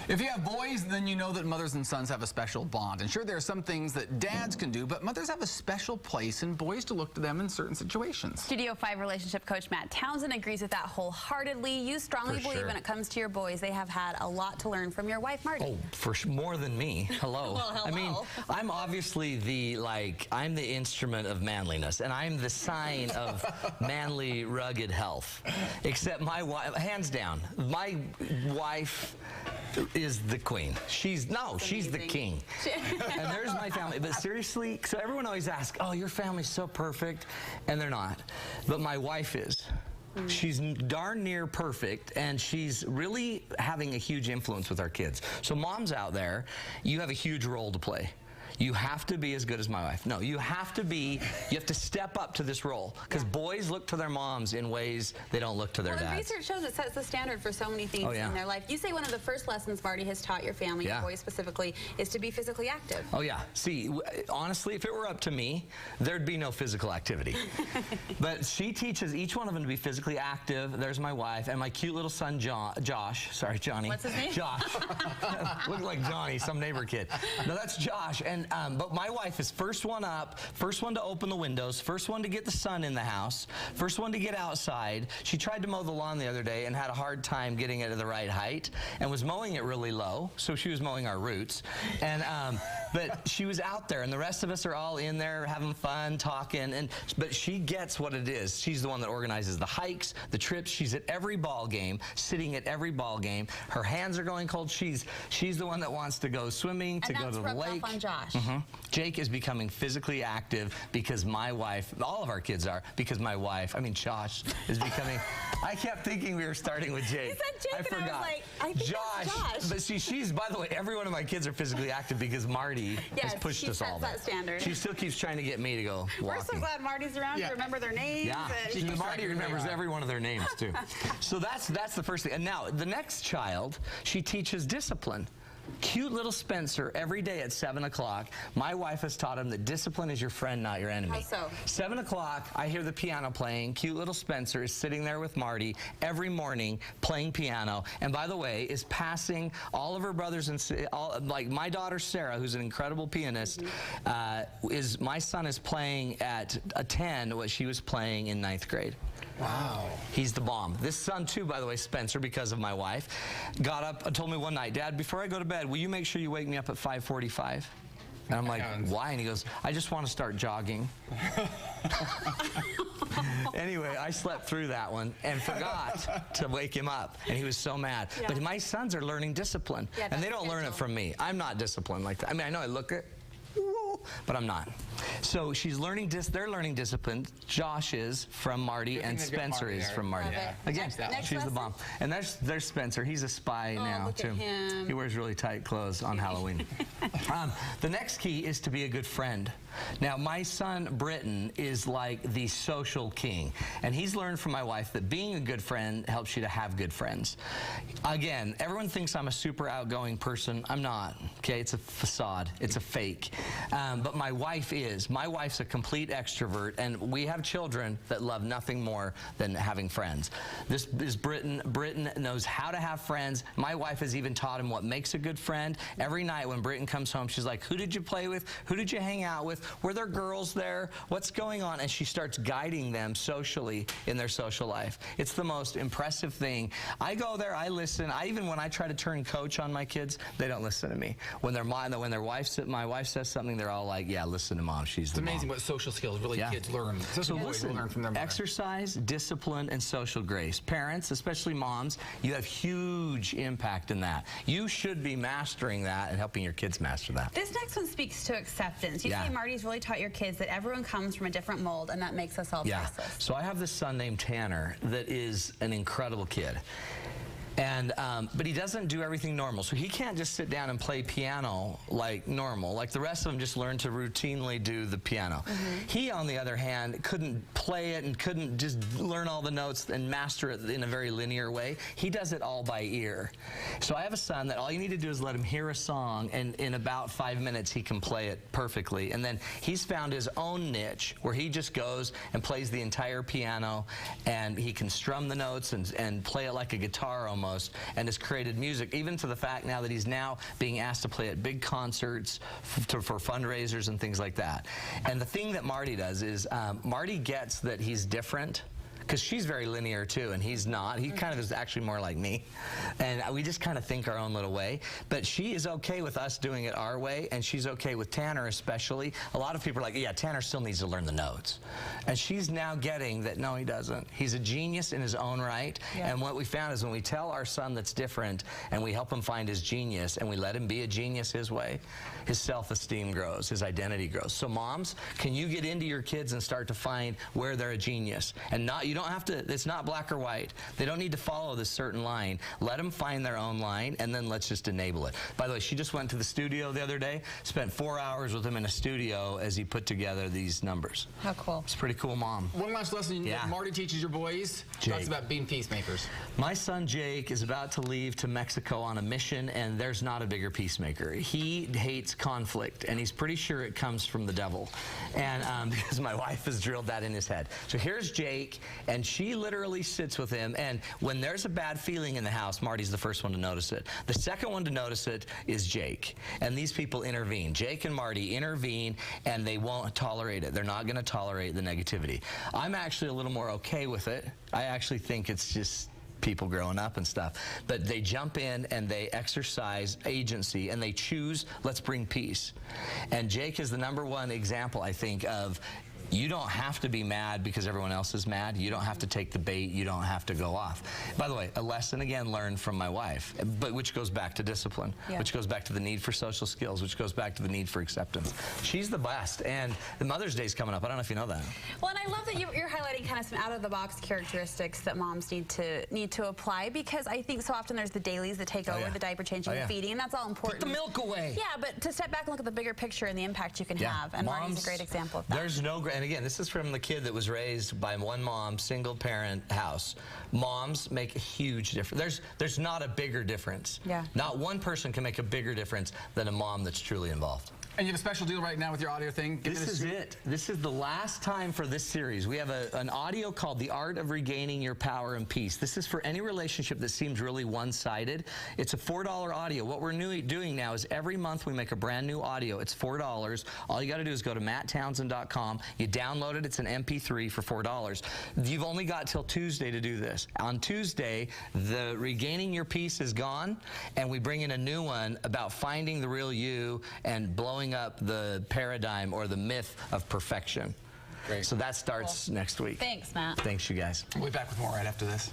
If you have boys, then you know that mothers and sons have a special bond. And sure, there are some things that dads can do, but mothers have a special place in boys to look to them in certain situations. Studio 5 relationship coach Matt Townsend agrees with that wholeheartedly. You strongly believe when it comes to your boys, they have had a lot to learn from your wife, Marty. Oh, for more than me. Hello. Well, hello. I mean, I'm obviously I'm the instrument of manliness, and I'm the sign of manly, rugged health. Except my wife, hands down, my wife is the queen. She's the king. And there's my family. But seriously, so everyone always asks, oh, your family's so perfect, and they're not. But my wife is. She's darn near perfect, and she's really having a huge influence with our kids. So moms out there, you have a huge role to play. You have to be as good as my wife. No, you have to step up to this role, because boys look to their moms in ways they don't look to their dads. The research shows it sets the standard for so many things in their life. You say one of the first lessons Marty has taught your family, your boys specifically, is to be physically active. Oh yeah. See, honestly, if it were up to me, there'd be no physical activity. But she teaches each one of them to be physically active. There's my wife and my cute little son, Josh. Sorry, Johnny. What's his name? Josh. Looked like Johnny, some neighbor kid. No, that's Josh. And but my wife is first one up, first one to open the windows, first one to get the sun in the house, first one to get outside. She tried to mow the lawn the other day and had a hard time getting it to the right height and was mowing it really low, so she was mowing our roots. And but she was out there, and the rest of us are all in there having fun, talking, but she gets what it is. She's the one that organizes the hikes, the trips. She's at every ball game, sitting at every ball game. Her hands are going cold. She's the one that wants to go swimming, to go to the lake. Off on Josh. Jake is becoming physically active because my wife, all of our kids are, because my wife, I mean Josh, is becoming, I kept thinking we were starting with Jake. You said Jake, and I was like, I think that's Josh. But see, she's, by the way, every one of my kids are physically active because Marty has pushed us all that standard. She still keeps trying to get me to go walking. We're so glad Marty's around to remember their names. Yeah, Marty remembers every one of their names too. So that's the first thing. And now, the next child, she teaches discipline. Cute little Spencer, every day at 7 o'clock, my wife has taught him that discipline is your friend, not your enemy. How so? 7 o'clock, I hear the piano playing. Cute little Spencer is sitting there with Marty every morning playing piano. And by the way, is passing all of her brothers and like my daughter Sarah, who's an incredible pianist. My son is playing at a 10 what she was playing in 9th grade. Wow. He's the bomb. This son, too, by the way, Spencer, because of my wife, got up and told me one night, Dad, before I go to bed, will you make sure you wake me up at 5:45? And I'm like, why? And he goes, I just want to start jogging. Anyway, I slept through that one and forgot to wake him up, and he was so mad. But my sons are learning discipline, and they don't learn it from me. I'm not disciplined like that. I mean, I know I look it, but I'm not. So she's learning they're learning discipline. Josh is from Marty, and Spencer is from Marty. Again, she's the bomb. And there's Spencer. He's a spy now too. He wears really tight clothes on Halloween. The next key is to be a good friend. Now, my son Britton is like the social king, and he's learned from my wife that being a good friend helps you to have good friends. Again, everyone thinks I'm a super outgoing person. I'm not. Okay, it's a facade. It's a fake. But my wife is. My wife's a complete extrovert, and we have children that love nothing more than having friends. This is Britton. Britton knows how to have friends. My wife has even taught him what makes a good friend. Every night when Britton comes home, she's like, who did you play with? Who did you hang out with? Were there girls there? What's going on? And she starts guiding them socially in their social life. It's the most impressive thing. I go there, I listen. Even when I try to turn coach on my kids, they don't listen to me. When my wife says something, they're all like, yeah, listen to Mom. She's the mom. It's amazing what social skills really kids learn. So listen, learn from their mother. Exercise, discipline, and social grace. Parents, especially moms, you have huge impact in that. You should be mastering that and helping your kids master that. This next one speaks to acceptance. You say Marty's really taught your kids that everyone comes from a different mold, and that makes us all priceless. So I have this son named Tanner that is an incredible kid. And but he doesn't do everything normal, so he can't just sit down and play piano like normal. Like the rest of them just learn to routinely do the piano. He, on the other hand, couldn't play it and couldn't just learn all the notes and master it in a very linear way. He does it all by ear. So I have a son that all you need to do is let him hear a song, and in about 5 minutes he can play it perfectly. And then he's found his own niche where he just goes and plays the entire piano, and he can strum the notes and play it like a guitar almost. foremost, and has created music, even to the fact now that he's now being asked to play at big concerts for fundraisers and things like that. And the thing that Marty does is Marty gets that he's different, because she's very linear too, and he's not. He kind of is actually more like me, and we just kind of think our own little way. But she is okay with us doing it our way, and she's okay with Tanner especially. A lot of people are like, yeah, Tanner still needs to learn the notes. And she's now getting that, no, he doesn't. He's a genius in his own right. Yeah. And what we found is when we tell our son that's different, and we help him find his genius, and we let him be a genius his way, his self-esteem grows, his identity grows. So moms, can you get into your kids and start to find where they're a genius? And you don't have to, it's not black or white. They don't need to follow this certain line. Let them find their own line, and then let's just enable it. By the way, she just went to the studio the other day, spent 4 hours with him in a studio as he put together these numbers. How cool. It's a pretty cool, Mom. One last lesson that Marty teaches your boys, talks about being peacemakers. My son Jake is about to leave to Mexico on a mission, and there's not a bigger peacemaker. He hates conflict, and he's pretty sure it comes from the devil. And because my wife has drilled that in his head. So here's Jake, and she literally sits with him, and when there's a bad feeling in the house, Marty's the first one to notice it. The second one to notice it is Jake, and these people intervene. Jake and Marty intervene, and they won't tolerate it. They're not going to tolerate the negativity. I'm actually a little more okay with it. I actually think it's just people growing up and stuff, but they jump in and they exercise agency and they choose, let's bring peace. And Jake is the #1 example, I think, of you don't have to be mad because everyone else is mad. You don't have to take the bait. You don't have to go off. By the way, a lesson again learned from my wife, but which goes back to discipline, which goes back to the need for social skills, which goes back to the need for acceptance. She's the best, and the Mother's Day's coming up. I don't know if you know that. Well, and I love that you're highlighting kind of some out-of-the-box characteristics that moms need to apply, because I think so often there's the dailies that take over, the diaper changing, the feeding, and that's all important. Put the milk away. Yeah, but to step back and look at the bigger picture and the impact you can have, and Marty's a great example of that. There's no great. And again, this is from the kid that was raised by one mom, single parent house. Moms make a huge difference. There's not a bigger difference. Yeah. Not one person can make a bigger difference than a mom that's truly involved. And you have a special deal right now with your audio thing. This is it. This is the last time for this series. We have an audio called The Art of Regaining Your Power and Peace. This is for any relationship that seems really one-sided. It's a $4 audio. What we're doing now is every month we make a brand new audio. It's $4. All you got to do is go to matttownsend.com. You download it. It's an MP3 for $4. You've only got till Tuesday to do this. On Tuesday, the Regaining Your Peace is gone, and we bring in a new one about finding the real you and blowing up the paradigm or the myth of perfection. Great. So that starts next week. Thanks, Matt. Thanks, you guys. We'll be back with more right after this.